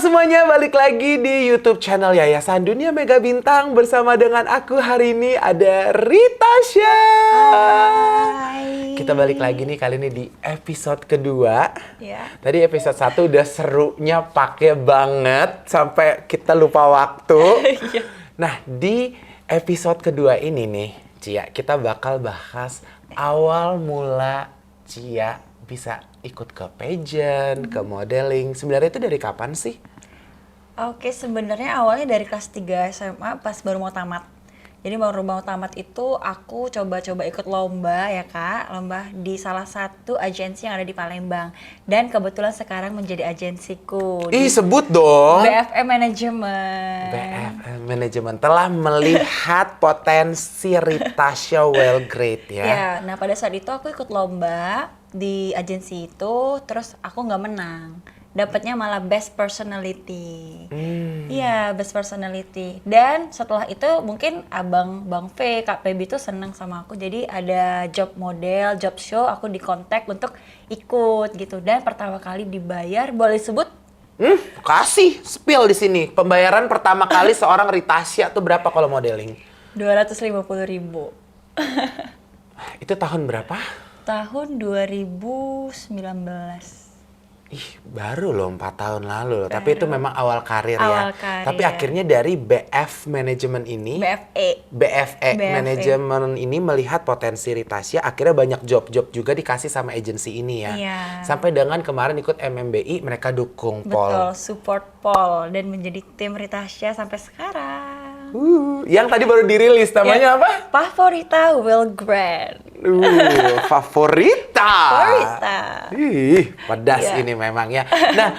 semuanya, balik lagi di YouTube channel Yayasan Dunia Mega Bintang. Bersama dengan aku hari ini ada Ritasha. Hai. Kita balik lagi nih kali ini di episode kedua. Ya. Tadi episode 1 udah serunya pakai banget sampai kita lupa waktu. Nah, di episode kedua ini nih, Cia, kita bakal bahas awal mula Cia bisa ikut ke pageant, ke modeling. Sebenarnya itu dari kapan sih? Oke, sebenarnya awalnya dari kelas 3 SMA pas baru mau tamat. Jadi baru mau tamat itu aku coba-coba ikut lomba ya Kak, lomba di salah satu agensi yang ada di Palembang. Dan kebetulan sekarang menjadi agensiku. Ih, sebut dong. BFM Management. BFM Management telah melihat potensi Ritasha Wellgrade ya. Ya, nah pada saat itu aku ikut lomba di agensi itu, terus aku nggak menang. Dapatnya malah best personality. Iya, best personality. Dan setelah itu mungkin Bang V, Kak Pebi tuh seneng sama aku. Jadi ada job model, job show, aku dikontak untuk ikut gitu. Dan pertama kali dibayar, boleh sebut? Kasih spill di sini. Pembayaran pertama kali seorang Ritasha tuh berapa kalau modeling? 250.000. Itu tahun berapa? Tahun 2019. Ih, baru loh 4 tahun lalu loh. Baru. Tapi itu memang awal karir Awal ya. karir. Tapi akhirnya dari BF Management ini, BFE. BFE BFE. Management ini melihat potensi Ritasha, akhirnya banyak job-job juga dikasih sama agensi ini ya. Iya. Sampai dengan kemarin ikut MMBI, mereka dukung Pol. Betul, support Paul dan menjadi tim Ritasha sampai sekarang. Yang tadi baru dirilis, namanya apa? Favorita Wellgrade. Favorita. Favorita. Ih, pedas Iya. ini memang ya. Nah,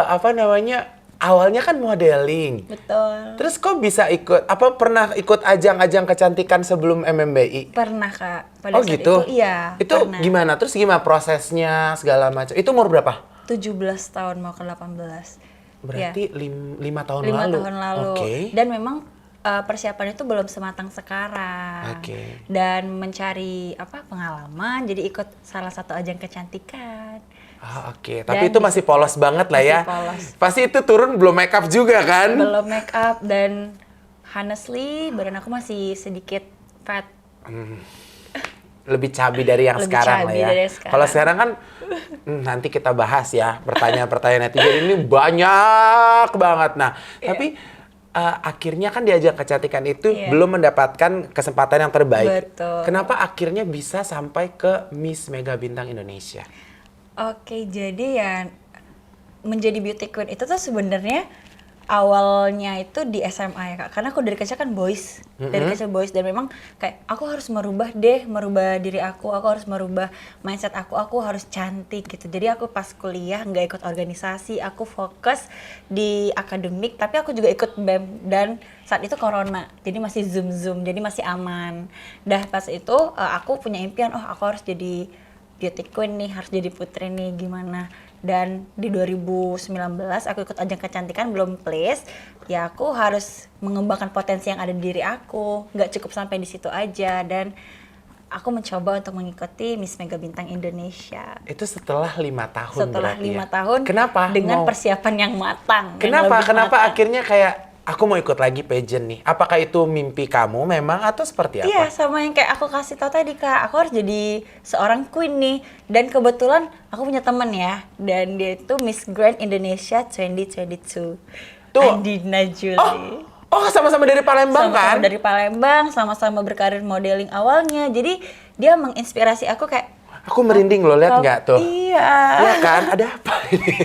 apa namanya? Awalnya kan modeling. Betul. Terus kok bisa ikut? Apa pernah ikut ajang-ajang kecantikan sebelum MMBI? Pernah Kak. Pada Oh saat gitu? itu iya. Itu pernah. gimana? Terus gimana prosesnya segala macam? Itu umur berapa? 17 tahun mau ke 18. Berarti 5 tahun 5 lalu. tahun lalu. Oke. Dan memang persiapannya itu belum sematang sekarang. Oke. Dan mencari pengalaman, jadi ikut salah satu ajang kecantikan. Oke. Dan Tapi itu masih polos banget lah ya. masih polos. Pasti itu turun belum make up juga kan? Belum make up dan honestly badan aku masih sedikit fat. Lebih cabi dari yang Lebih sekarang lah cabi ya. dari sekarang. Kalau sekarang kan nanti kita bahas ya pertanyaan-pertanyaan netizen ini banyak banget. Nah, tapi akhirnya kan di ajang kecantikan itu belum mendapatkan kesempatan yang terbaik. Betul. Kenapa akhirnya bisa sampai ke Miss Mega Bintang Indonesia? Oke, jadi ya menjadi beauty queen itu tuh sebenarnya awalnya itu di SMA ya Kak. Karena aku dari kecil kan boys, dari kecil boys dan memang kayak aku harus merubah diri aku harus merubah mindset aku harus cantik gitu. Jadi aku pas kuliah nggak ikut organisasi, aku fokus di akademik, tapi aku juga ikut BEM dan saat itu corona, jadi masih zoom, jadi masih aman. Dah pas itu aku punya impian, aku harus jadi beauty queen nih, harus jadi putri nih, gimana. Dan di 2019 aku ikut ajang kecantikan belum place, ya aku harus mengembangkan potensi yang ada di diri aku, nggak cukup sampai di situ aja. Dan aku mencoba untuk mengikuti Miss Mega Bintang Indonesia. Itu setelah 5 tahun Setelah berarti 5 ya? tahun Kenapa? dengan persiapan yang matang. Kenapa akhirnya kayak aku mau ikut lagi pageant nih? Apakah itu mimpi kamu memang atau seperti apa? Iya, sama yang kayak aku kasih tau tadi Kak, aku harus jadi seorang queen nih. Dan kebetulan aku punya temen ya, dan dia itu Miss Grand Indonesia 2022. Tuh. Andina Julie. Oh, sama-sama dari Palembang kan? Sama-sama dari Palembang, sama-sama berkarir modeling awalnya. Jadi dia menginspirasi aku kayak, Aku merinding loh, lihat nggak tuh? Iya. Iya kan? Ada apa ini?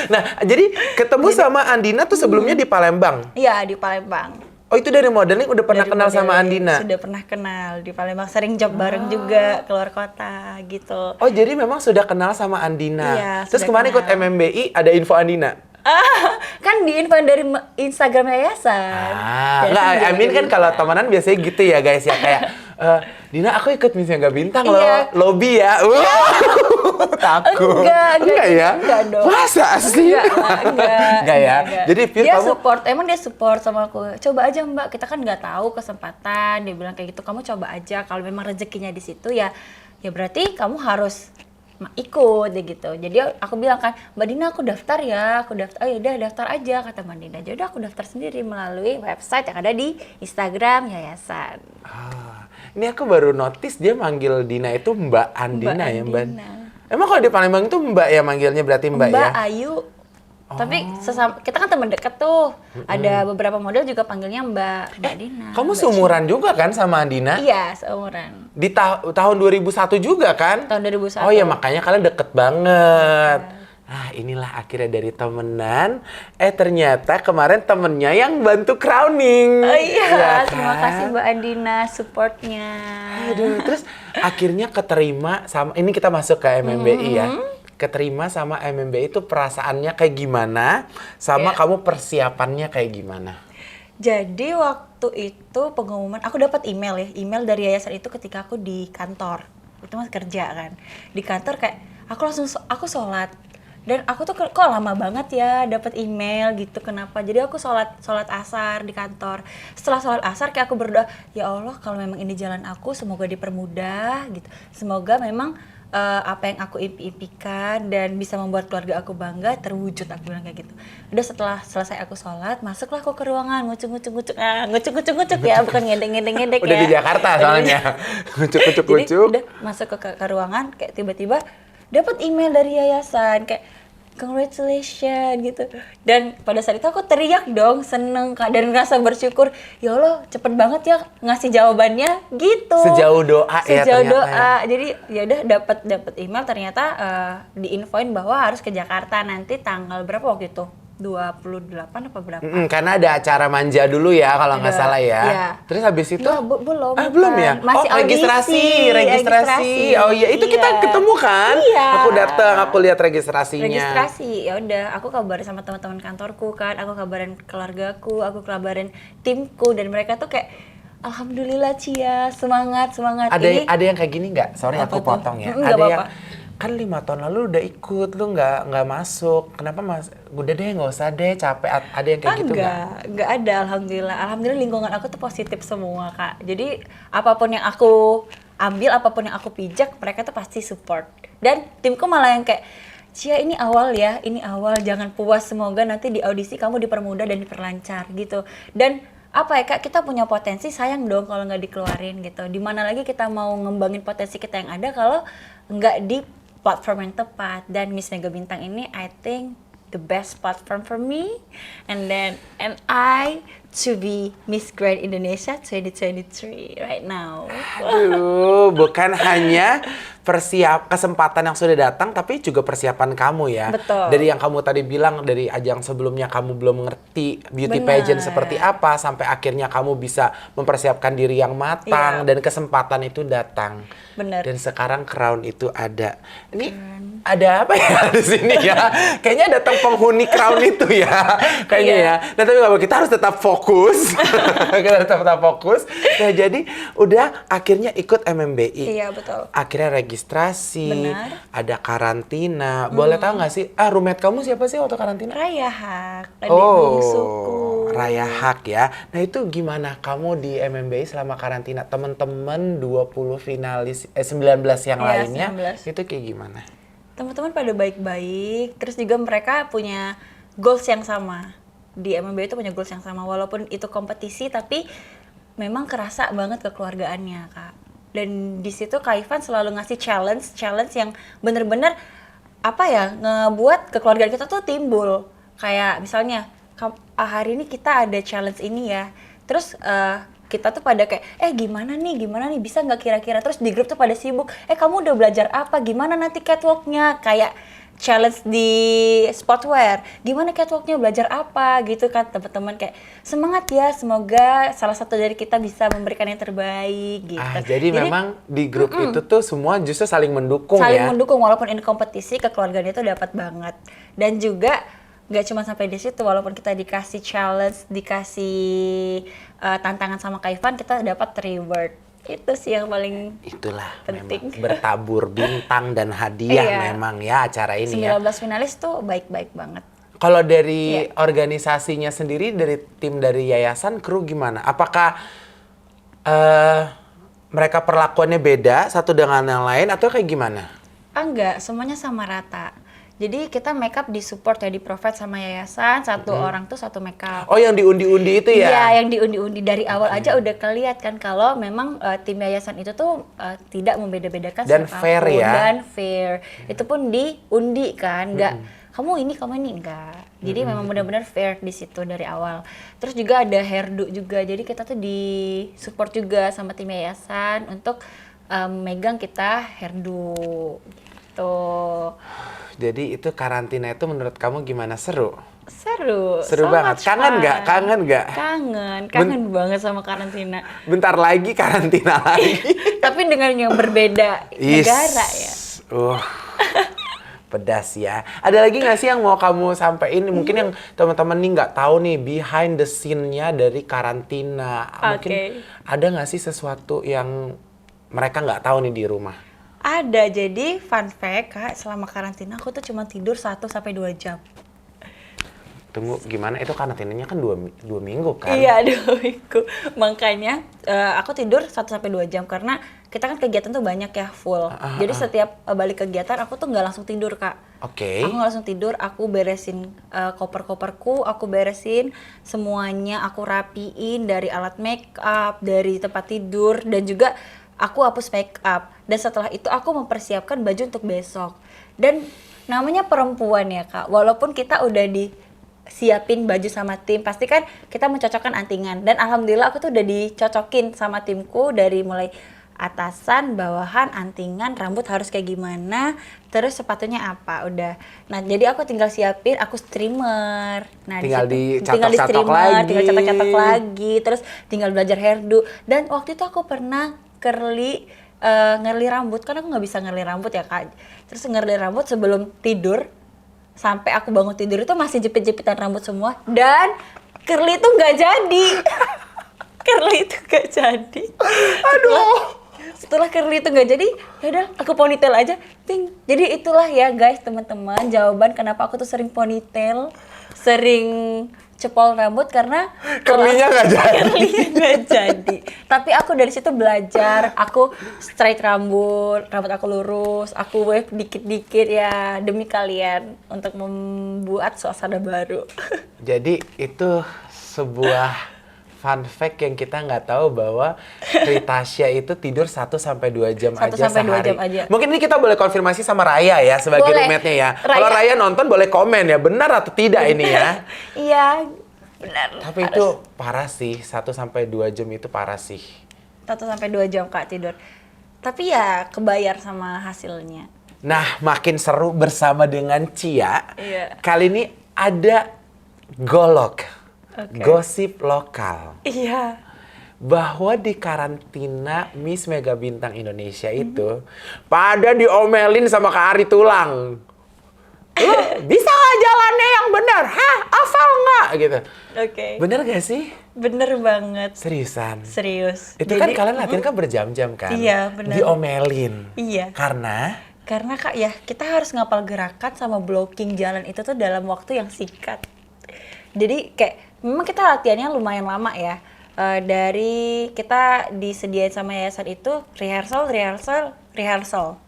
Nah, jadi ketemu sama Andina tuh sebelumnya di Palembang? Iya, di Palembang. Oh, itu dari modeling udah pernah Dari kenal sama modeling, Andina? Sudah pernah kenal di Palembang, sering job bareng juga keluar kota gitu. Oh, jadi memang sudah kenal sama Andina? Iya, Terus sudah kemarin ikut kenal. MMBI, ada info Andina? Kan di info dari Instagram yayasan. Enggak, Yayasan I mean juga kan kalau Insta. temenan biasanya gitu ya guys ya, kayak Dina aku ikut Miss Mega Bintang loh, Iya. lobby ya. Takut. Enggak ya? enggak dong. Masa sih? Enggak ya? Jadi Fir, dia kamu support, emang dia support sama aku. Coba aja Mbak, kita kan nggak tahu kesempatan. Dia bilang kayak gitu, kamu coba aja. Kalau memang rezekinya di situ ya berarti kamu harus ikut deh gitu. Jadi aku bilang kan, Mbak Dina aku daftar ya, aku daftar. Oh yaudah daftar aja kata Mbak Dina. Jadi aku daftar sendiri melalui website yang ada di Instagram yayasan. Ini aku baru notice dia manggil Dina itu Mbak Andina ya, Mbak. Andina. Emang kalau di Palembang itu Mbak ya manggilnya berarti Mbak ya? Mbak Ayu. Tapi kita kan teman dekat tuh. Ada beberapa model juga panggilnya Mbak Dina. Kamu Mbak seumuran juga kan sama Andina? Iya, seumuran. Di tahun 2001 juga kan? Tahun 2001. Oh ya makanya kalian deket banget. Nah inilah akhirnya dari temenan, ternyata kemarin temennya yang bantu crowning. Oh iya, Ya terima kan? kasih Mbak Andina supportnya. Aduh, terus akhirnya keterima sama, ini kita masuk ke MMBI ya. Keterima sama MMBI itu perasaannya kayak gimana? Sama Iya. kamu persiapannya kayak gimana? Jadi waktu itu pengumuman, aku dapat email ya, email dari yayasan itu ketika aku di kantor. Itu masih kerja kan. Di kantor kayak aku sholat. Dan aku tuh kok lama banget ya dapat email gitu, kenapa? Jadi aku sholat asar di kantor. Setelah sholat asar kayak aku berdoa, ya Allah kalau memang ini jalan aku semoga dipermudah gitu. Semoga memang apa yang aku impikan dan bisa membuat keluarga aku bangga terwujud, aku bilang kayak gitu. Udah setelah selesai aku sholat, masuklah aku ke ruangan, ngucuk-ngucuk ya, bukan ngedek-ngedek ya. Udah di Jakarta soalnya. Ngucuk-ngucuk. Jadi udah masuk ke ruangan, kayak tiba-tiba dapat email dari yayasan kayak congratulations gitu. Dan pada saat itu aku teriak dong, seneng Kak, dan ngerasa bersyukur, ya Allah cepet banget ya ngasih jawabannya gitu. Sejauh doa ya Sejauh ternyata doa. Jadi ya udah dapat email ternyata diinfoin bahwa harus ke Jakarta nanti tanggal berapa waktu itu? 28 apa berapa? Karena ada acara manja dulu ya kalau nggak Ada, salah ya. iya. Terus habis itu? Nggak, belum. Belum ya? Masih registrasi. registrasi. Oh iya, itu kita ketemu kan? Iya. Aku datang, aku lihat registrasinya. Registrasi, ya udah. Aku kabarin sama teman-teman kantorku kan. Aku kabarin keluargaku, aku kabarin timku, dan mereka tuh kayak Alhamdulillah Cia, semangat. Ada yang kayak gini nggak? Sorry Apa aku tuh? potong ya. Nggak Ada yang apa-apa. kan 5 tahun lalu udah ikut, lu nggak masuk. Kenapa mas? Udah deh nggak usah deh, capek. Ada yang kayak gitu nggak? Enggak ada, alhamdulillah lingkungan aku tuh positif semua Kak. Jadi apapun yang aku ambil, apapun yang aku pijak, mereka tuh pasti support. Dan timku malah yang kayak, Cia ini awal ya, jangan puas, semoga nanti di audisi kamu dipermudah dan diperlancar gitu. Dan apa ya Kak, kita punya potensi, sayang dong kalau nggak dikeluarin gitu. Dimana lagi kita mau ngembangin potensi kita yang ada kalau nggak di platform yang tepat. Dan Miss Mega Bintang ini I think the best platform for me, and I to be Miss Grand Indonesia 2023 right now. Aduh, bukan hanya kesempatan yang sudah datang, tapi juga persiapan kamu ya. Betul. Dari yang kamu tadi bilang, dari ajang sebelumnya kamu belum mengerti beauty Benar. pageant seperti apa, sampai akhirnya kamu bisa mempersiapkan diri yang matang, Iya. dan kesempatan itu datang. Benar. Dan sekarang crown itu ada. Ini ada apa ya di sini ya? Kayaknya datang penghuni crown itu ya. Kayaknya Iya. ya. Nah, tapi nggak apa, kita harus tetap fokus. Kita tetap fokus. Nah, jadi udah akhirnya ikut MMBI. Iya betul. Akhirnya registrasi, Benar. ada karantina. Boleh tahu nggak sih? Roommate kamu siapa sih waktu karantina? Raya Hak, adik bungsuku. Raya Hak ya. Nah itu gimana kamu di MMBI selama karantina? Temen-temen 20 finalis, 19 yang Iya, lainnya, 19. itu kayak gimana? Teman-teman pada baik-baik, terus juga mereka punya goals yang sama. Di MMBI itu punya goals yang sama, walaupun itu kompetisi, tapi memang kerasa banget kekeluargaannya Kak. Dan di situ Kak Ivan selalu ngasih challenge yang bener-bener apa ya, ngebuat kekeluargaan kita tuh timbul. Kayak misalnya hari ini kita ada challenge ini ya, terus kita tuh pada kayak gimana nih bisa nggak kira-kira, terus di grup tuh pada sibuk, kamu udah belajar apa, gimana nanti catwalknya, kayak challenge di sportwear, gimana catwalknya, belajar apa gitu kan. Teman-teman kayak semangat ya, semoga salah satu dari kita bisa memberikan yang terbaik gitu. Jadi memang di grup itu tuh semua justru saling mendukung saling ya? mendukung, walaupun ini kompetisi, kekeluargaan itu dapat banget. Dan juga nggak cuma sampai di situ, walaupun kita dikasih challenge, dikasih tantangan sama Kak Ivan, kita dapat reward. Itu sih yang paling Itulah penting. memang bertabur bintang dan hadiah Iya. memang ya acara ini 19 ya. finalis tuh baik-baik banget. Kalau dari Iya. organisasinya sendiri, dari tim dari yayasan, kru gimana? Apakah mereka perlakuannya beda satu dengan yang lain atau kayak gimana? Enggak, semuanya sama rata. Jadi kita makeup di support ya, di provide sama yayasan, satu orang tuh satu makeup. Oh, yang diundi-undi itu ya? Iya, yang diundi-undi dari awal aja udah kelihatan kalau memang tim yayasan itu tuh tidak membeda-bedakan Dan siapapun. fair ya? Dan fair. Itu pun diundi kan, nggak kamu ini enggak. Jadi memang benar-benar fair di situ dari awal. Terus juga ada hairdo juga. Jadi kita tuh di support juga sama tim yayasan untuk megang kita hairdo gitu. Jadi itu karantina itu menurut kamu gimana? Seru? Seru Seru so banget. much Kangen fun. nggak? Kangen nggak? Kangen banget sama karantina. Bentar lagi karantina lagi. Tapi dengan yang berbeda negara ya. Pedas ya. Ada lagi nggak sih yang mau kamu sampaikan? Mungkin yang teman-teman nih nggak tahu nih behind the scene-nya dari karantina. Mungkin ada nggak sih sesuatu yang mereka nggak tahu nih di rumah? Ada, jadi fun fact Kak, selama karantina aku tuh cuma tidur 1-2 jam. Tunggu, gimana? Itu karantinanya kan dua minggu kan? Iya, 2 minggu. Makanya aku tidur 1-2 jam karena kita kan kegiatan tuh banyak ya, full. Jadi setiap balik kegiatan aku tuh nggak langsung tidur Kak. Oke. Aku nggak langsung tidur, aku beresin koper-koperku, aku beresin semuanya, aku rapiin dari alat make up, dari tempat tidur, dan juga aku hapus make up. Dan setelah itu aku mempersiapkan baju untuk besok. Dan namanya perempuan ya Kak, walaupun kita udah disiapin baju sama tim, pasti kan kita mencocokkan antingan. Dan alhamdulillah aku tuh udah dicocokin sama timku dari mulai atasan, bawahan, antingan, rambut harus kayak gimana, terus sepatunya apa, udah. Nah, jadi aku tinggal siapin, aku streamer. Nah, tinggal tinggal di dicatok-catok streamer, lagi. tinggal catok-catok lagi, terus tinggal belajar hairdo. Dan waktu itu aku pernah ngerli rambut, kan aku nggak bisa ngerli rambut ya Kak. Terus ngerli rambut sebelum tidur, sampai aku bangun tidur itu masih jepit-jepitan rambut semua, dan curly itu nggak jadi. Curly itu nggak jadi. Aduh. Setelah curly itu nggak jadi, yaudah aku ponytail aja. Ting. Jadi itulah ya guys, teman-teman, jawaban kenapa aku tuh sering ponytail, sering cepol rambut, karena Curly-nya nggak jadi. Curly-nya nggak jadi. Tapi aku dari situ belajar, aku straight rambut aku lurus, aku wave dikit-dikit ya demi kalian untuk membuat suasana baru. Jadi itu sebuah fun fact yang kita nggak tahu bahwa Ritasha itu tidur 1-2 jam 1 aja sampai 2 sehari. jam aja. Mungkin ini kita boleh konfirmasi sama Raya ya sebagai Boleh. roommate-nya ya. Raya. Kalau Raya nonton boleh komen ya, benar atau tidak ini ya. Iya, benar. Tapi itu parah sih, 1-2 jam itu parah sih. 1-2 jam Kak tidur. Tapi ya kebayar sama hasilnya. Nah, makin seru bersama dengan Cia. Iya. Kali ini ada golok. Oke. Gosip lokal. Iya. Bahwa di karantina Miss Mega Bintang Indonesia itu pada diomelin sama Kak Ari Tulang. Lu bisa nggak jalannya yang benar? Hah? Asal nggak? Gitu. Oke. Bener gak sih? Bener banget. Seriusan? Serius. Itu kan kalian latihan kan berjam-jam kan? Iya, benar. Diomelin. Iya. Karena Kak ya, kita harus ngapal gerakan sama blocking jalan itu tuh dalam waktu yang singkat. Jadi kayak memang kita latihannya lumayan lama ya. Dari kita disediain sama yayasan itu rehearsal.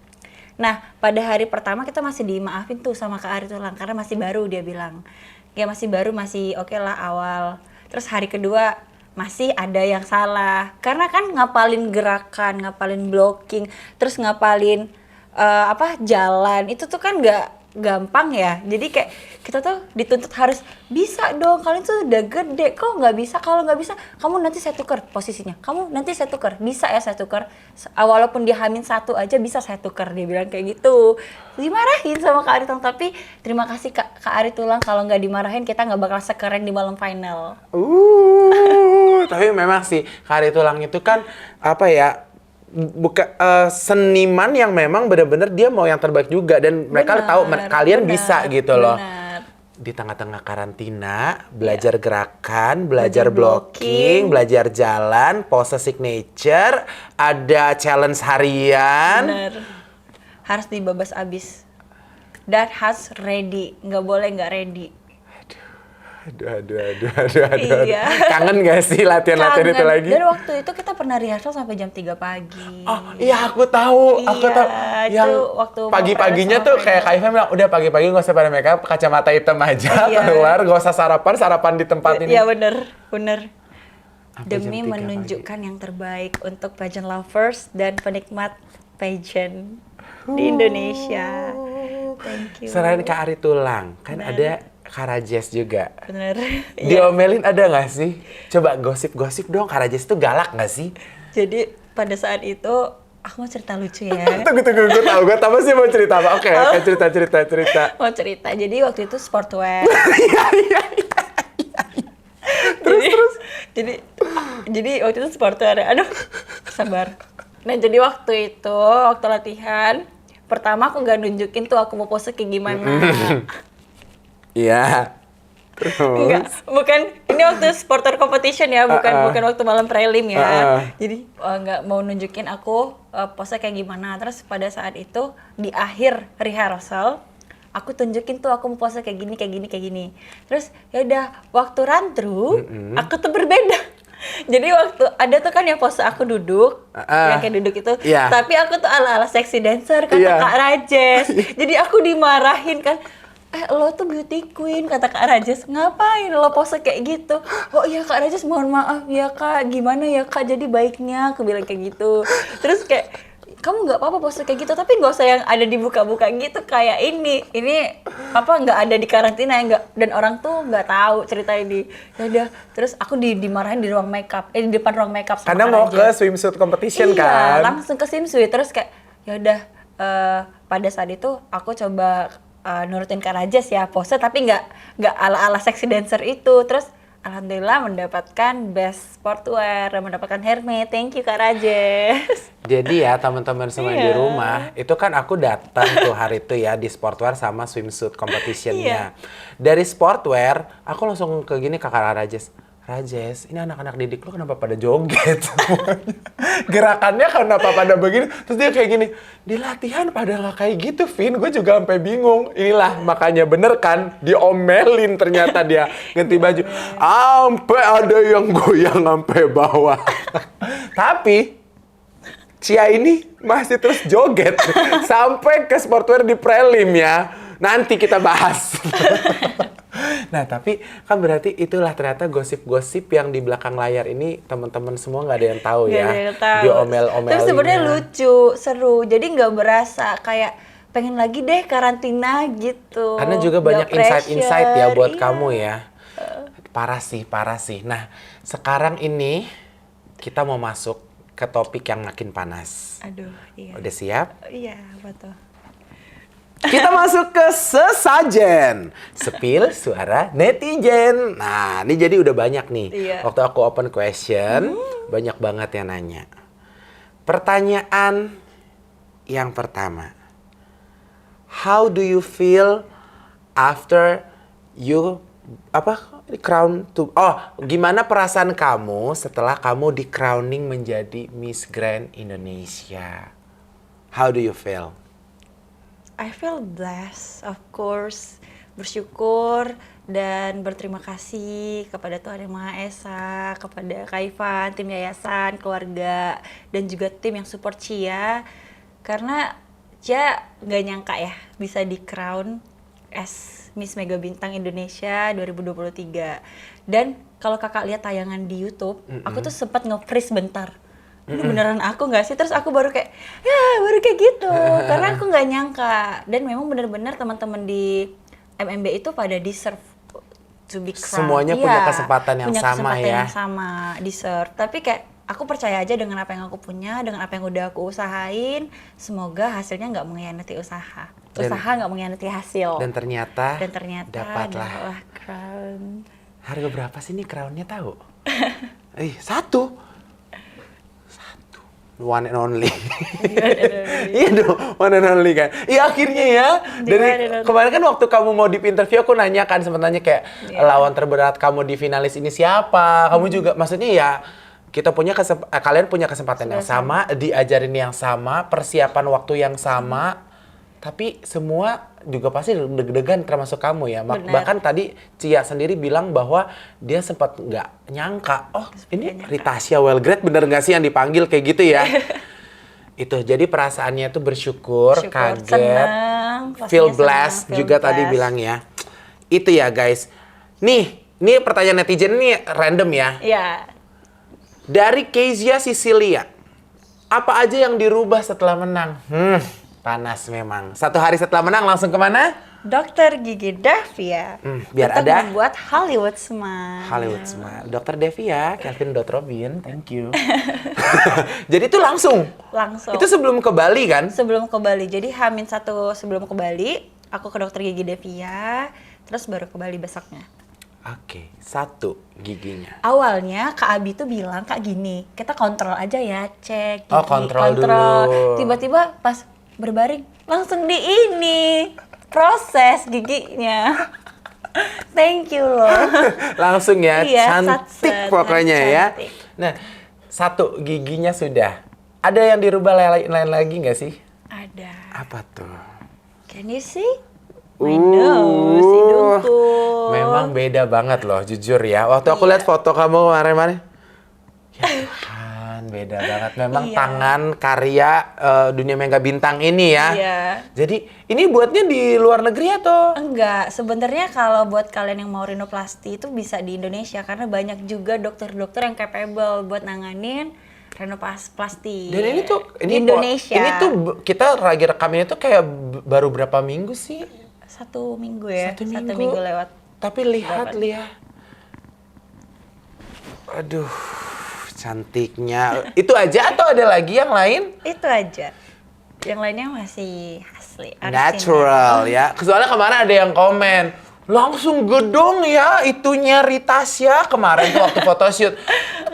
Nah, pada hari pertama kita masih dimaafin tuh sama Kak Ari Tulang karena masih baru, dia bilang. Ya masih baru, masih oke lah awal. Terus hari kedua masih ada yang salah. Karena kan ngapalin gerakan, ngapalin blocking, terus ngapalin jalan, itu tuh kan nggak gampang ya. Jadi kayak kita tuh dituntut harus bisa dong, kalian tuh udah gede kok nggak bisa. Kalau nggak bisa kamu nanti saya tukar posisinya, kamu nanti saya tukar, bisa ya saya tukar, walaupun dia H-1 aja bisa saya tukar, dia bilang kayak gitu. Dimarahin sama Kak Ari Tulang, tapi terima kasih Kak Ari Tulang, kalau nggak dimarahin kita nggak bakal sekeren di malam final. Tapi memang sih Kak Ari Tulang itu kan apa ya, seniman yang memang benar-benar dia mau yang terbaik juga, dan mereka tahu kalian bisa gitu loh. Di tengah-tengah karantina, belajar gerakan, belajar blocking, belajar jalan, pose signature, ada challenge harian. Bener. Harus dibabas abis. That has ready, nggak boleh nggak ready. Aduh. Iya. Kangen gak sih latihan-latihan itu lagi? Dan waktu itu kita pernah rehearsal sampai jam 3 pagi. Oh iya, aku tahu. itu waktu mau pagi-paginya press tuh sama kayak final. Kak Ivan bilang, udah pagi-pagi nggak usah pada make up, kacamata hitam aja Iya. keluar, nggak usah sarapan di tempat ini. Iya bener. Sampai Demi jam 3 menunjukkan yang terbaik untuk pageant lovers dan penikmat pageant di Indonesia. Thank you. Selain Kak Ari Tulang, kan Bener. ada Kak Rajes juga. Bener. Iya. Diomelin ada nggak sih? Coba gosip-gosip dong, Kak Rajes tuh galak nggak sih? Jadi pada saat itu aku mau cerita lucu ya. Tunggu, gue tahu sih mau cerita apa. Oke, cerita. Mau cerita. Jadi waktu itu sportwear. Iya. Terus. Jadi waktu itu sportwear. Aduh, sabar. Nah jadi waktu latihan, pertama aku nggak nunjukin tuh aku mau pose kayak gimana. Iya. Enggak, bukan. Ini waktu sporter competition ya, bukan waktu malam prelim ya. Jadi nggak mau nunjukin aku pose kayak gimana. Terus pada saat itu di akhir rehearsal, aku tunjukin tuh aku mau pose kayak gini. Terus ya udah waktu run through, aku tuh berbeda. Jadi waktu ada tuh kan yang pose aku duduk, yang kayak duduk itu. Iya. Tapi aku tuh ala-ala sexy dancer kata Iya. Kak Rajes. Jadi aku dimarahin kan. Lo tuh beauty queen, kata Kak Rajes. Ngapain lo pose kayak gitu? Oh iya Kak Rajes, mohon maaf ya Kak. Gimana ya Kak, jadi baiknya. Aku bilang kayak gitu. Terus kayak, kamu nggak apa-apa pose kayak gitu, tapi nggak usah yang ada dibuka-buka gitu kayak ini nggak ada di karantina nggak, dan orang tuh nggak tahu cerita ini. Ya udah, terus aku dimarahin di ruang makeup, di depan ruang makeup sama Karena Kak mau Rajes. ke swimsuit competition Iya, kan. langsung ke swimsuit. Terus kayak ya udah, pada saat itu aku coba nurutin Kak Rajes ya pose, tapi nggak ala-ala sexy dancer itu. Terus alhamdulillah mendapatkan best sportwear, mendapatkan Hermes. Thank you Kak Rajes. Jadi ya teman-teman semua yang di Iya. rumah, itu kan aku datang tuh hari itu ya di sportwear sama swimsuit competitionnya. Dari sportwear, aku langsung ke gini ke Kak Rajes, ini anak-anak didik lu kenapa pada joget semuanya? Gerakannya kenapa pada begini? Terus dia kayak gini, di latihan pada nggak kayak gitu, Vin. Gue juga sampai bingung. Inilah makanya bener kan, diomelin ternyata dia ganti baju. Sampai ada yang goyang sampai bawah. Tapi Cia ini masih terus joget sampai ke sportwear di prelim ya. Nanti kita bahas. Nah, tapi kan berarti itulah ternyata gosip-gosip yang di belakang layar ini teman-teman semua nggak ada yang tahu Nggak ya. ada yang tahu. Diomel-omelin. Tapi sebenarnya lucu, seru. Jadi nggak berasa kayak pengen lagi deh karantina gitu. Karena juga Nggak banyak insight-insight ya pressure, buat iya. kamu ya. Parah sih. Nah, sekarang ini kita mau masuk ke topik yang makin panas. Aduh, iya. Udah siap? Iya, betul. Kita masuk ke sesajen. Sepil suara netizen. Nah, ini jadi udah banyak nih. Iya. Waktu aku open question, banyak banget yang nanya. Pertanyaan yang pertama. How do you feel after you crown to gimana perasaan kamu setelah kamu di crowning menjadi Miss Grand Indonesia? How do you feel? I feel blessed, of course, bersyukur dan berterima kasih kepada Tuhan Yang Maha Esa, kepada Kak Ivan, tim yayasan, keluarga, dan juga tim yang support Cia. Karena Cia nggak nyangka ya bisa di crown as Miss Mega Bintang Indonesia 2023. Dan kalau kakak lihat tayangan di YouTube, aku tuh sempat nge-freeze bentar. Ini beneran aku nggak sih? Terus aku baru kayak, baru kayak gitu. Karena aku nggak nyangka. Dan memang bener-bener teman-teman di MMB itu pada deserve to be crowned. Semuanya punya kesempatan yang punya sama kesempatan ya. yang sama, deserve. Tapi kayak aku percaya aja dengan apa yang aku punya, dengan apa yang udah aku usahain. Semoga hasilnya nggak mengkhianati usaha. Usaha nggak mengkhianati hasil. Dan ternyata dapatlah crown. Harga berapa sih nih crownnya tahu? Satu. One and only. Iya dong, one and only kan. Iya akhirnya ya. Dari kemarin kan waktu kamu mau di interview aku nanya kan, sempat nanya kayak lawan terberat kamu di finalis ini siapa? Kamu juga maksudnya ya kita punya kalian punya kesempatan yang sama, diajarin yang sama, persiapan waktu yang sama. Tapi semua juga pasti deg-degan termasuk kamu ya. Bahkan tadi Cia sendiri bilang bahwa dia sempat nggak nyangka. Oh ini Rita Asya Well Great bener nggak sih yang dipanggil kayak gitu ya? Itu jadi perasaannya tuh bersyukur, kaget, seneng, feel pastinya blessed seneng, feel juga tadi blessed. bilang ya. Itu ya guys. Nih, ini pertanyaan netizen ini random ya. Iya. Dari Kezia Sicilia, apa aja yang dirubah setelah menang? Panas memang. 1 hari setelah menang langsung kemana? Dokter Gigi Davia. Biar Tetap ada membuat Hollywood Smile. Hollywood Smile. Dokter Devi ya, Kelvin.Robin, thank you. Jadi itu langsung? Langsung. Itu sebelum ke Bali kan? Sebelum ke Bali. Jadi H-1 sebelum ke Bali, aku ke dokter gigi Devia, terus baru ke Bali besoknya. Oke, 1 giginya. Awalnya Kak Abi tuh bilang, Kak gini, kita kontrol aja ya, cek gigi. Oh, kontrol dulu. Tiba-tiba pas berbaring, langsung di ini, proses giginya. Thank you loh. Langsung ya, Iya, cantik sat-set, pokoknya ya. cantik. Nah, 1 giginya sudah. Ada yang dirubah lain lagi nggak sih? Ada. Apa tuh? Can you see? My nose, hidungku. Memang beda banget loh, jujur ya. Waktu aku lihat foto kamu kemarin-kemarin, ya Tuhan, beda banget. Memang Iya. tangan karya dunia mega bintang ini ya. Iya. Jadi ini buatnya di luar negeri atau? Enggak, sebenarnya kalau buat kalian yang mau rinoplasti itu bisa di Indonesia karena banyak juga dokter-dokter yang capable buat nanganin rinoplasti. Dan ini tuh, di Indonesia. Ini tuh kita lagi rekam ini tuh kayak baru berapa minggu sih? 1 minggu ya, 1 1 minggu lewat. Tapi lihat. Aduh, cantiknya. Itu aja atau ada lagi yang lain? Itu aja. Yang lainnya masih asli. Natural ya. Soalnya kemarin ada yang komen, langsung gedong ya itunya Ritasya kemarin tuh waktu photoshoot.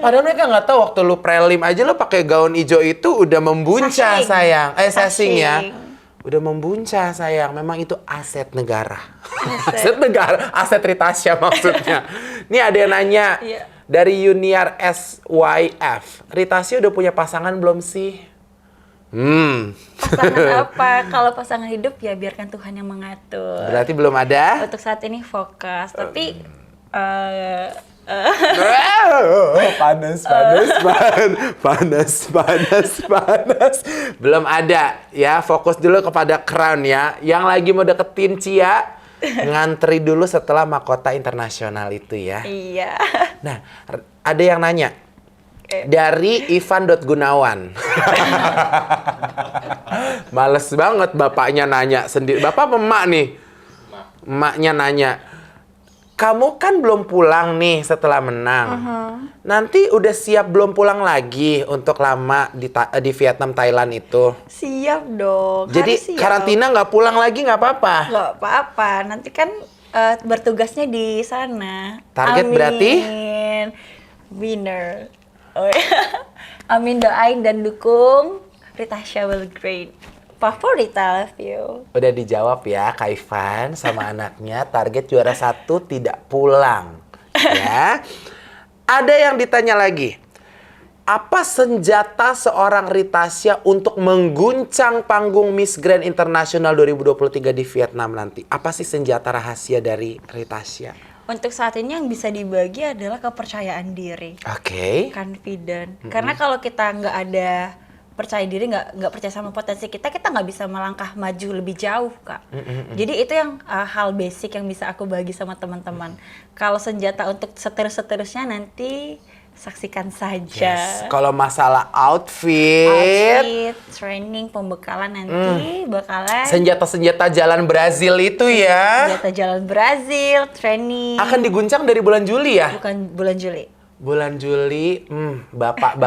Padahal mereka nggak tahu waktu lu prelim aja lu pakai gaun hijau itu udah membuncah Sashing. sayang. Sashing ya. Sashing. Udah membuncah sayang. Memang itu aset negara. Aset negara, aset Ritasya maksudnya. Nih ada yang nanya Iya. dari Yuniar SYF. Ritasya udah punya pasangan belum sih? Pasangan apa? Kalau pasangan hidup ya biarkan Tuhan yang mengatur. Berarti belum ada? Untuk saat ini fokus, tapi panas. Belum ada ya, fokus dulu kepada Crown ya. Yang lagi mau deketin Cia, ngantri dulu setelah mahkota internasional itu ya. iya. Nah, ada yang nanya dari Ivan.Gunawan. Males banget bapaknya nanya sendiri. Bapak emak nih? Emaknya nanya. Kamu kan belum pulang nih setelah menang. Nanti udah siap belum pulang lagi untuk lama di Vietnam, Thailand itu. Siap dong. Jadi harus siap. karantina nggak pulang lagi nggak apa-apa. Nggak apa-apa. Nanti kan bertugasnya di sana. Target Amin. berarti? Winner. Oh, iya. Amin, doain dan dukung. Ritasya will great. Favorit, I love you. Udah dijawab ya Kak Ivan sama anaknya, target juara 1 tidak pulang. Ya. Ada yang ditanya lagi. Apa senjata seorang Ritasya untuk mengguncang panggung Miss Grand International 2023 di Vietnam nanti? Apa sih senjata rahasia dari Ritasya? Untuk saat ini yang bisa dibagi adalah kepercayaan diri. Oke. Confident. Karena kalau kita nggak ada percaya diri, nggak percaya sama potensi kita nggak bisa melangkah maju lebih jauh, Kak. Jadi itu yang hal basic yang bisa aku bagi sama teman-teman. Kalau senjata untuk seterusnya nanti saksikan saja. Yes. Kalau masalah outfit, training, pembekalan nanti bakalan senjata-senjata jalan Brazil itu ya senjata jalan Brazil, training. akan diguncang dari bulan Juli ya? Bukan bulan Juli. Bulan Juli, Bapak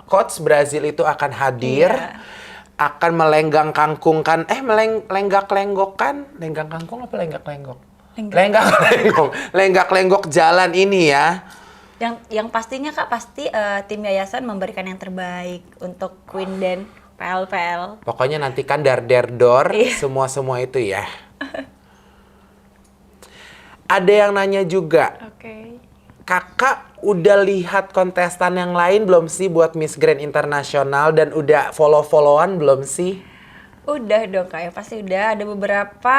coach Brazil itu akan hadir, Iya. akan melenggang kangkungkan, lenggak-lenggokan, lenggang kangkung apa lenggak-lenggok? Lenggak-lenggok jalan ini ya. Yang pastinya Kak, pasti tim yayasan memberikan yang terbaik untuk Queen dan PL. Pokoknya nantikan dar-der-dor, Iya. semua itu ya. Ada yang nanya juga, Oke. Kakak udah lihat kontestan yang lain belum sih buat Miss Grand International dan udah follow-followan belum sih? Udah dong Kak, ya pasti udah. Ada beberapa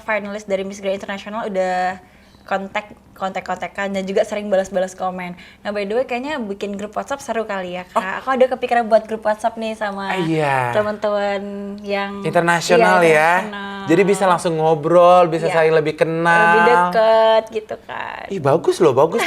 finalis dari Miss Grand International udah kontak kontak-kontakan dan juga sering balas-balas komen. Nah by the way kayaknya bikin grup WhatsApp seru kali ya Kak. Aku ada kepikiran buat grup WhatsApp nih sama Iya. teman-teman yang Internasional iya, ya. internasional. Jadi bisa langsung ngobrol, bisa Iya. saling lebih kenal. Lebih deket gitu kan. Ih bagus loh, bagus.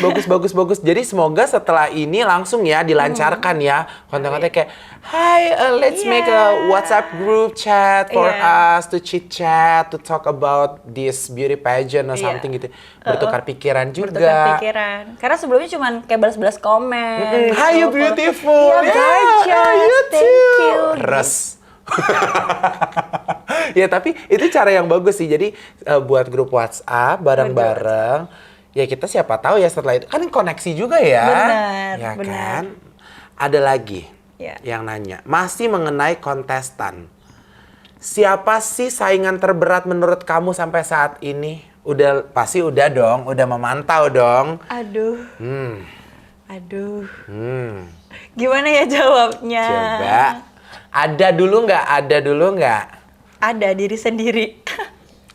Jadi semoga setelah ini langsung ya dilancarkan ya konten-konten kayak, Hi, let's Iya. make a WhatsApp group chat for Iya. us to chit chat, to talk about this beauty pageant or Iya. something gitu. Bertukar pikiran juga. Bertukar pikiran. Karena sebelumnya cuman kayak balas-balas komen. Hi, you gitu. beautiful. Iya, gorgeous. Yeah, you Thank too. you. Res. Ya tapi itu cara yang bagus sih. Jadi buat grup WhatsApp bareng-bareng. Ya kita siapa tahu ya setelah itu kan koneksi juga ya. Benar, Ya benar. kan. Ada lagi Ya. yang nanya masih mengenai kontestan. Siapa sih saingan terberat menurut kamu sampai saat ini? Pasti udah dong, udah memantau dong. Aduh. Hmm. Gimana ya jawabnya? Coba. Ada dulu nggak? Ada diri sendiri.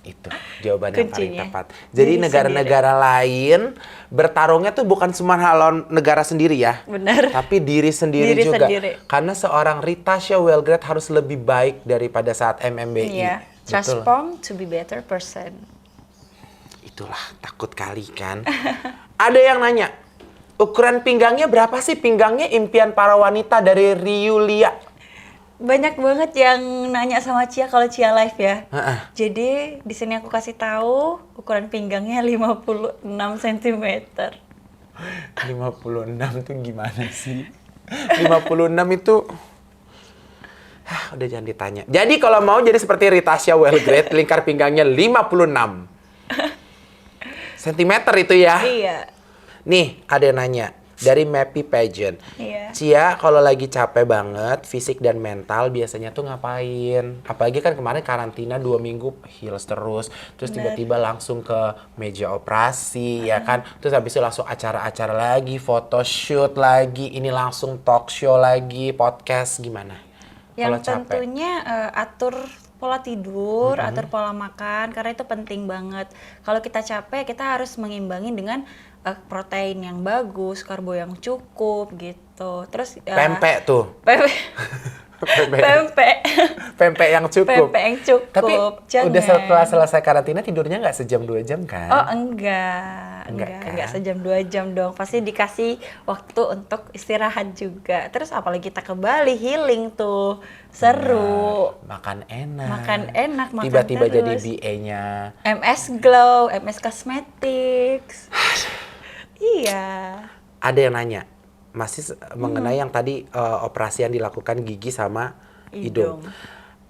Itu jawaban yang paling Kuncinya. tepat. Jadi Diri negara-negara lain bertarungnya tuh bukan cuma lawan negara sendiri ya. Benar. Tapi diri sendiri Diri juga. sendiri. Karena seorang Ritasha Wellgrad harus lebih baik daripada saat MMBI. Iya. Betul. Transform to be better person. Itulah takut kali kan. Ada yang nanya, ukuran pinggangnya berapa sih? Pinggangnya impian para wanita dari Riulia. Banyak banget yang nanya sama Cia kalau Cia live ya. Heeh. Jadi di sini aku kasih tahu ukuran pinggangnya 56 cm. 56 tuh gimana sih? 56 itu udah jangan ditanya. Jadi kalau mau jadi seperti Ritasha Wellgrad, lingkar pinggangnya 56 cm itu ya. Iya. Nih, ada yang nanya dari Mappy Pageant. Iya. Cia kalau lagi capek banget fisik dan mental biasanya tuh ngapain? Apalagi kan kemarin karantina 2 minggu heels terus Bener. tiba-tiba langsung ke meja operasi ya kan. Terus habis itu langsung acara-acara lagi, photoshoot lagi, ini langsung talk show lagi, podcast gimana? Kalau Yang capek. tentunya atur pola tidur, atur pola makan karena itu penting banget. Kalau kita capek, kita harus mengimbangi dengan protein yang bagus, karbo yang cukup gitu. Terus Pempek tuh. Pempek. Pempek. Pempek yang cukup. Pempek yang cukup. Tapi Jangan. udah setelah selesai karantina tidurnya nggak sejam 2 jam kan? Oh enggak, Enggak enggak kan? sejam 2 jam dong. Pasti dikasih waktu untuk istirahat juga. Terus apalagi kita ke Bali healing tuh, seru. Makan enak. Makan enak, makan Tiba-tiba jadi terus. BA-nya. MS Glow, MS Cosmetics. Iya. Ada yang nanya, masih mengenai yang tadi operasi yang dilakukan gigi sama hidung. Hidung.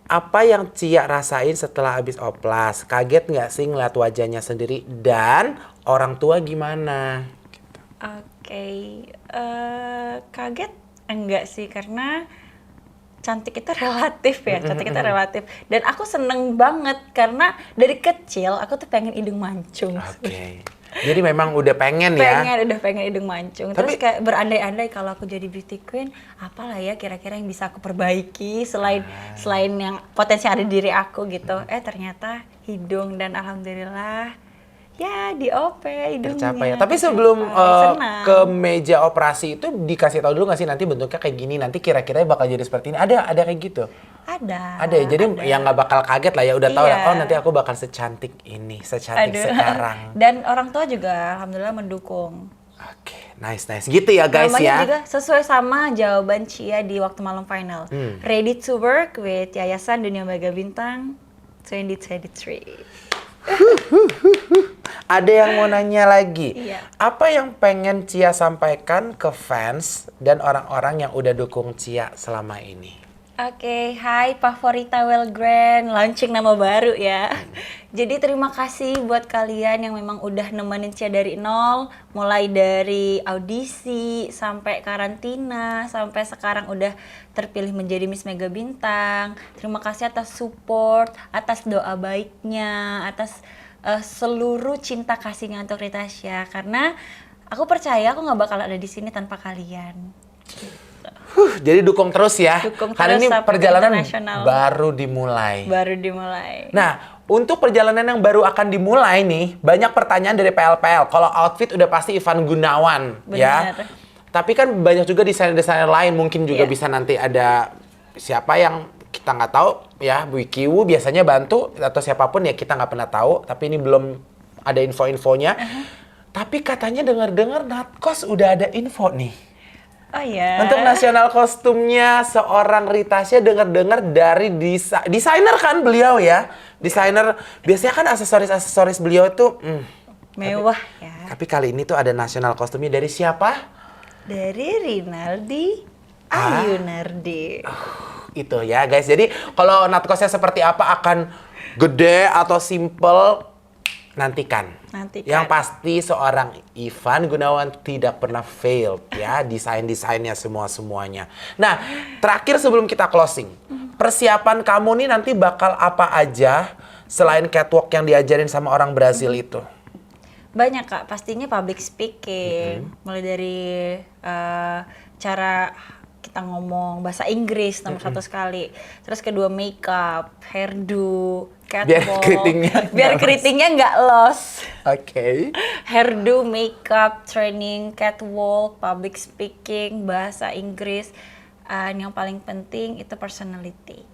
Apa yang Cia rasain setelah habis oplas? Kaget nggak sih ngeliat wajahnya sendiri? Dan orang tua gimana? Oke, kaget enggak sih karena cantik itu relatif ya, cantik itu relatif. Dan aku seneng banget karena dari kecil aku tuh pengen hidung mancung. Oke. Jadi memang udah pengen ya? Udah pengen hidung mancung. Terus kayak berandai-andai kalau aku jadi beauty queen, apalah ya kira-kira yang bisa aku perbaiki selain yang potensi yang ada di diri aku gitu. Ternyata hidung dan alhamdulillah ya di OP hidungnya. Tercapai ya. Tapi sebelum Senang. ke meja operasi itu dikasih tahu dulu nggak sih nanti bentuknya kayak gini, nanti kira-kira bakal jadi seperti ini. Ada kayak gitu? Ada ya. Jadi yang nggak bakal kaget lah ya udah tahu Iya. lah. Oh nanti aku bakal secantik ini, secantik sekarang. Dan orang tua juga alhamdulillah mendukung. Oke, nice. Gitu ya guys Namanya ya. juga sesuai sama jawaban Cia di waktu malam final. Ready to work with Yayasan Dunia Mega Bintang 2023. Ada yang mau nanya lagi. Iya. Apa yang pengen Cia sampaikan ke fans dan orang-orang yang udah dukung Cia selama ini? Oke, hai Favorita Wellgrad, launching nama baru ya. Jadi terima kasih buat kalian yang memang udah nemenin Cia dari nol, mulai dari audisi sampai karantina, sampai sekarang udah terpilih menjadi Miss Mega Bintang. Terima kasih atas support, atas doa baiknya, atas seluruh cinta kasihnya untuk Ritasha. Karena aku percaya aku nggak bakal ada di sini tanpa kalian. Jadi dukung terus ya. Dukung Karena terus ini sampai perjalanan internasional. baru dimulai. Baru dimulai. Nah, untuk perjalanan yang baru akan dimulai nih, banyak pertanyaan dari PLPL. Kalau outfit udah pasti Ivan Gunawan, ya. Benar. Tapi kan banyak juga desainer-desainer lain, mungkin juga Iya. bisa nanti ada siapa yang kita nggak tahu, ya. Bu Kiwu biasanya bantu, atau siapapun ya kita nggak pernah tahu. Tapi ini belum ada info-infonya. Tapi katanya dengar-dengar Natkos udah ada info nih. Oh ya. Untuk nasional kostumnya seorang Ritasya dengar-dengar dari desainer kan beliau ya. Desainer biasanya kan aksesoris beliau itu Mewah ya. tapi kali ini tuh ada nasional kostumnya dari siapa? Dari Rinaldi Ayunardi. Itu ya guys. Jadi kalau Natkosnya seperti apa, akan gede atau simple, nantikan. Yang pasti seorang Ivan Gunawan tidak pernah fail ya, desainnya semuanya. Nah, terakhir sebelum kita closing, persiapan kamu nih nanti bakal apa aja selain catwalk yang diajarin sama orang Brazil itu? Banyak Kak, pastinya public speaking, mulai dari cara kita ngomong bahasa Inggris nomor satu sekali, terus kedua makeup, hairdo, catwalk, biar keritingnya nggak lost. Oke. Hairdo, makeup, training, catwalk, public speaking, bahasa Inggris, yang paling penting itu personality.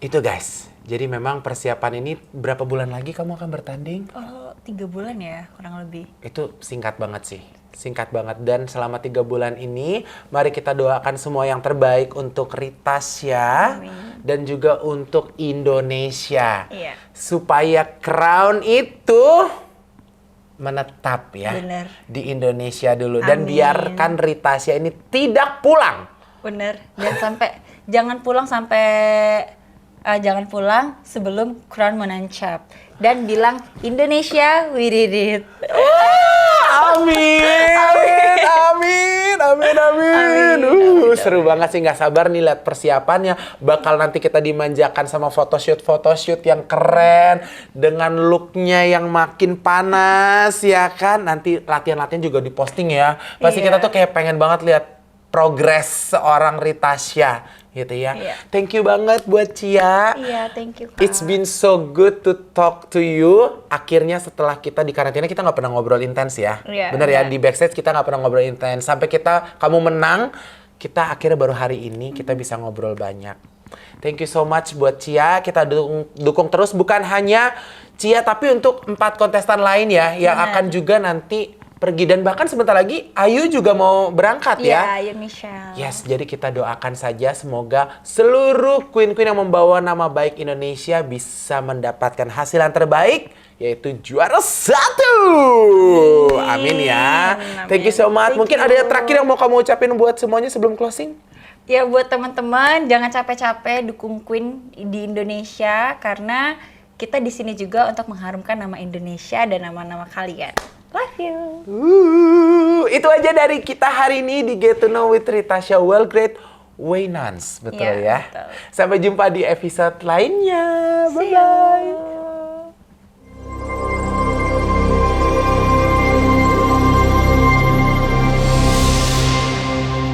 Itu guys. Jadi memang persiapan ini berapa bulan lagi kamu akan bertanding? Oh, 3 bulan ya kurang lebih. Itu singkat banget sih. Singkat banget. Dan selama 3 bulan ini, mari kita doakan semua yang terbaik untuk Ritasya. Amin. Dan juga untuk Indonesia. Iya. Supaya crown itu menetap ya. Bener. Di Indonesia dulu. Dan Amin. biarkan Ritasya ini tidak pulang. Bener. Dan jangan pulang sebelum crown menancap. Dan bilang, Indonesia, we did it. Amin. Seru banget sih, nggak sabar nih lihat persiapannya. Bakal nanti kita dimanjakan sama photoshoot yang keren. Dengan looknya yang makin panas, ya kan? Nanti latihan-latihan juga diposting ya. Pasti Iya. kita tuh kayak pengen banget lihat progres seorang Ritasya. Gitu ya. Iya. Thank you banget buat Cia. Iya, thank you Kak. It's been so good to talk to you. Akhirnya setelah kita di karantina, kita nggak pernah ngobrol intens ya. Iya, Bener ya, iya. di backstage kita nggak pernah ngobrol intens. Sampai kamu menang, kita akhirnya baru hari ini kita bisa ngobrol banyak. Thank you so much buat Cia. Kita dukung terus, bukan hanya Cia, tapi untuk 4 kontestan lain ya, yang Benar. akan juga nanti pergi. Dan bahkan sebentar lagi Ayu juga mau berangkat ya. Iya, Michelle. Yes, jadi kita doakan saja semoga seluruh queen-queen yang membawa nama baik Indonesia bisa mendapatkan hasil yang terbaik, yaitu juara 1. Amin ya. Amin. Thank you so much. Thank Mungkin you. ada yang terakhir yang mau kamu ucapin buat semuanya sebelum closing? Ya buat teman-teman, jangan capek-capek dukung Queen di Indonesia, karena kita di sini juga untuk mengharumkan nama Indonesia dan nama-nama kalian. Love you. Itu aja dari kita hari ini di Get to Know with Ritasya Wellgrade Waynans. Betul Iya, ya. betul. Sampai jumpa di episode lainnya. See Bye-bye. you.